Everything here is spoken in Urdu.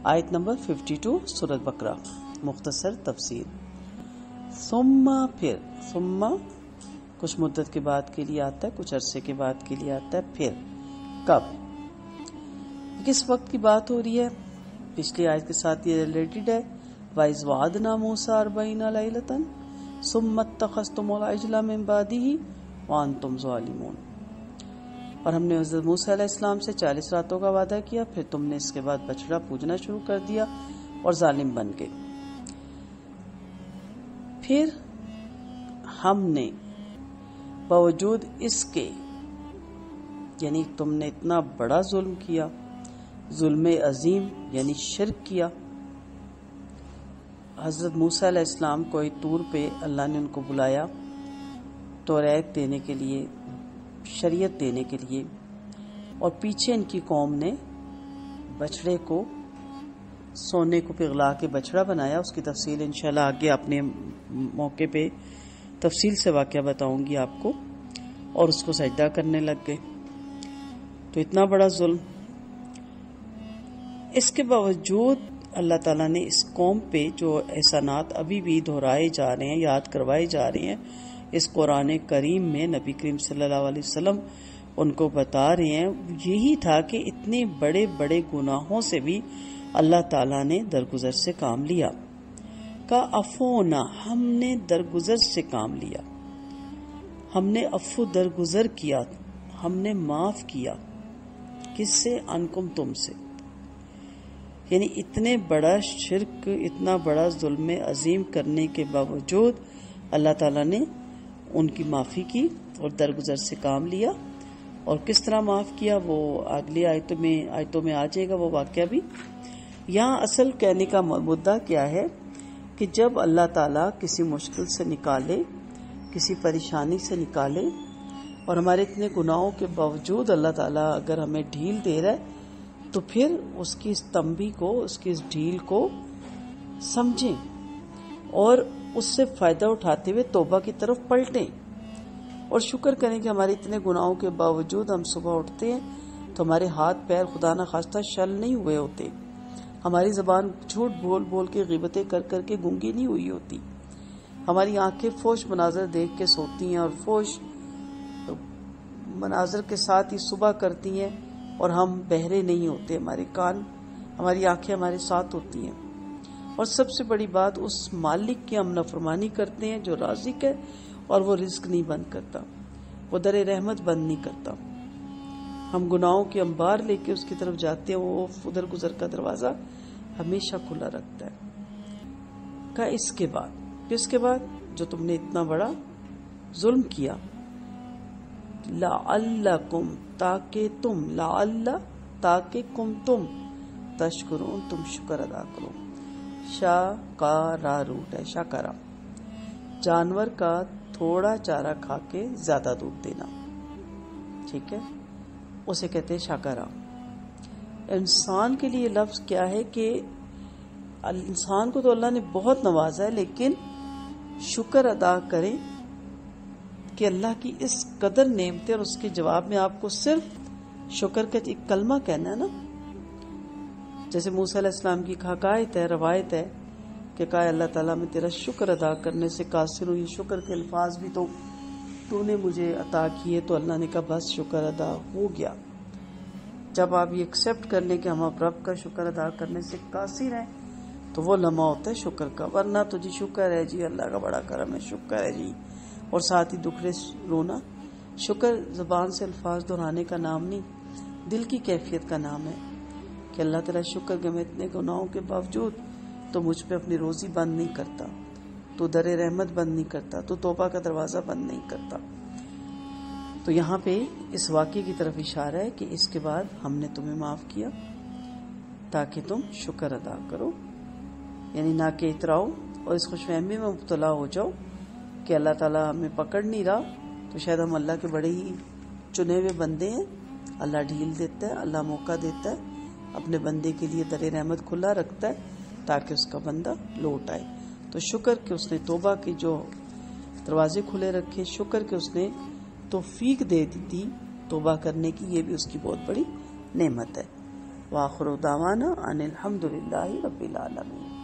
آیت نمبر 52 سورۃ بقرہ. مختصر تفسیر. ثم پھر، ثم کچھ مدت کے بعد کے لیے آتا ہے، کچھ عرصے کے بعد کے لیے آتا ہے. پھر کب، کس وقت کی بات ہو رہی ہے؟ پچھلی آیت کے ساتھ یہ ریلیٹڈ ہے. وَإِذْ وَعَدْنَا مُوسَىٰ 40 لَيْلَةً ثُمَّ اتَّخَذْتُمُ الْعِجْلَ مِن بَعْدِهِ وَأَنْتُمْ ظَالِمُونَ. اور ہم نے حضرت موسیٰ علیہ السلام سے 40 راتوں کا وعدہ کیا، پھر تم نے اس کے بعد بچڑا پوجنا شروع کر دیا اور ظالم بن گئے. پھر ہم نے باوجود اس کے، یعنی تم نے اتنا بڑا ظلم کیا، ظلم عظیم یعنی شرک کیا. حضرت موسیٰ علیہ السلام کو طور پہ اللہ نے ان کو بلایا توریت دینے کے لیے، شریعت دینے کے لیے، اور پیچھے ان کی قوم نے بچڑے کو سونے کو پگھلا کے بچڑا بنایا. اس کی تفصیل انشاءاللہ آگے اپنے موقع پہ تفصیل سے واقعہ بتاؤں گی آپ کو. اور اس کو سجدہ کرنے لگ گئے. تو اتنا بڑا ظلم. اس کے باوجود اللہ تعالیٰ نے اس قوم پہ جو احسانات ابھی بھی دہرائے جا رہے ہیں، یاد کروائے جا رہے ہیں اس قرآن کریم میں، نبی کریم صلی اللہ علیہ وسلم ان کو بتا رہے ہیں، یہی تھا کہ اتنے بڑے بڑے گناہوں سے بھی اللہ تعالیٰ نے درگزر سے کام لیا. کا عفونا، ہم نے درگزر سے کام لیا، ہم نے عفو درگزر کیا، ہم نے معاف کیا. کس سے؟ انکم، تم سے. یعنی اتنے بڑا شرک، اتنا بڑا ظلم عظیم کرنے کے باوجود اللہ تعالیٰ نے ان کی معافی کی اور درگزر سے کام لیا. اور کس طرح معاف کیا وہ اگلی آیتوں میں آ جائے گا وہ واقعہ بھی. یہاں اصل کہنے کا مدعا کیا ہے کہ جب اللہ تعالیٰ کسی مشکل سے نکالے، کسی پریشانی سے نکالے، اور ہمارے اتنے گناہوں کے باوجود اللہ تعالیٰ اگر ہمیں ڈھیل دے رہا ہے تو پھر اس کی اس تنبیہ کو، اس کی اس ڈھیل کو سمجھیں اور اس سے فائدہ اٹھاتے ہوئے توبہ کی طرف پلٹیں اور شکر کریں کہ ہمارے اتنے گناہوں کے باوجود ہم صبح اٹھتے ہیں تو ہمارے ہاتھ پیر خدا نہ خواستہ شل نہیں ہوئے ہوتے، ہماری زبان جھوٹ بول بول کے غیبتیں کر کر کے گنگی نہیں ہوئی ہوتی، ہماری آنکھیں فحش مناظر دیکھ کے سوتی ہیں اور فحش مناظر کے ساتھ ہی صبح کرتی ہیں اور ہم بہرے نہیں ہوتے، ہمارے کان، ہماری آنکھیں ہمارے ساتھ ہوتی ہیں. اور سب سے بڑی بات، اس مالک کی ہم نافرمانی کرتے ہیں جو رازق ہے اور وہ رزق نہیں بند کرتا، وہ در رحمت بند نہیں کرتا. ہم گناہوں کے انبار لے کے اس کی طرف جاتے ہیں، وہ ادھر گزر کا دروازہ ہمیشہ کھلا رکھتا ہے. کا اس کے بعد، کس کے بعد؟ جو تم نے اتنا بڑا ظلم کیا. لعلکم، تاکہ تم، لعل تاکہ تم تشکرون، تم شکر ادا کرو. شاکارا روٹ ہے، شاکارا، جانور کا تھوڑا چارہ کھا کے زیادہ دودھ دینا، ٹھیک ہے، اسے کہتے ہیں شاکارا. انسان کے لیے لفظ کیا ہے کہ انسان کو تو اللہ نے بہت نوازا ہے، لیکن شکر ادا کریں کہ اللہ کی اس قدر نعمتیں، اور اس کے جواب میں آپ کو صرف شکر کا ایک کلمہ کہنا ہے نا. جیسے موسیٰ علیہ السلام کی حکایت ہے، روایت ہے کہ کہا اللہ تعالیٰ میں تیرا شکر ادا کرنے سے قاصر ہوں، یہ شکر کے الفاظ بھی تو نے مجھے عطا کیے. تو اللہ نے کہا بس شکر ادا ہو گیا. جب آپ یہ ایکسیپٹ کر لیں کہ ہم اب رب کا شکر ادا کرنے سے قاصر ہیں تو وہ لمحہ ہوتا ہے شکر کا. ورنہ تو جی شکر ہے جی، اللہ کا بڑا کرم ہے، شکر ہے جی، اور ساتھ ہی دکھڑے رونا. شکر زبان سے الفاظ دہرانے کا نام نہیں، دل کی کیفیت کا نام ہے کہ اللہ تعالیٰ شکر کہ میں اتنے گناہوں کے باوجود تو مجھ پہ اپنی روزی بند نہیں کرتا، تو در رحمت بند نہیں کرتا، تو توبہ کا دروازہ بند نہیں کرتا. تو یہاں پہ اس واقعے کی طرف اشارہ ہے کہ اس کے بعد ہم نے تمہیں معاف کیا تاکہ تم شکر ادا کرو. یعنی نہ کہ اتراؤ اور اس خوش فہمی میں مبتلا ہو جاؤ کہ اللہ تعالیٰ ہمیں پکڑ نہیں رہا تو شاید ہم اللہ کے بڑے ہی چنے ہوئے بندے ہیں. اللہ ڈھیل دیتا ہے، اللہ موقع دیتا ہے، اپنے بندے کے لیے در رحمت کھلا رکھتا ہے تاکہ اس کا بندہ لوٹ آئے. تو شکر کہ اس نے توبہ کی جو دروازے کھلے رکھے، شکر کہ اس نے توفیق دے دی توبہ کرنے کی، یہ بھی اس کی بہت بڑی نعمت ہے. وآخر دعوانا ان الحمد للہ رب العالمین.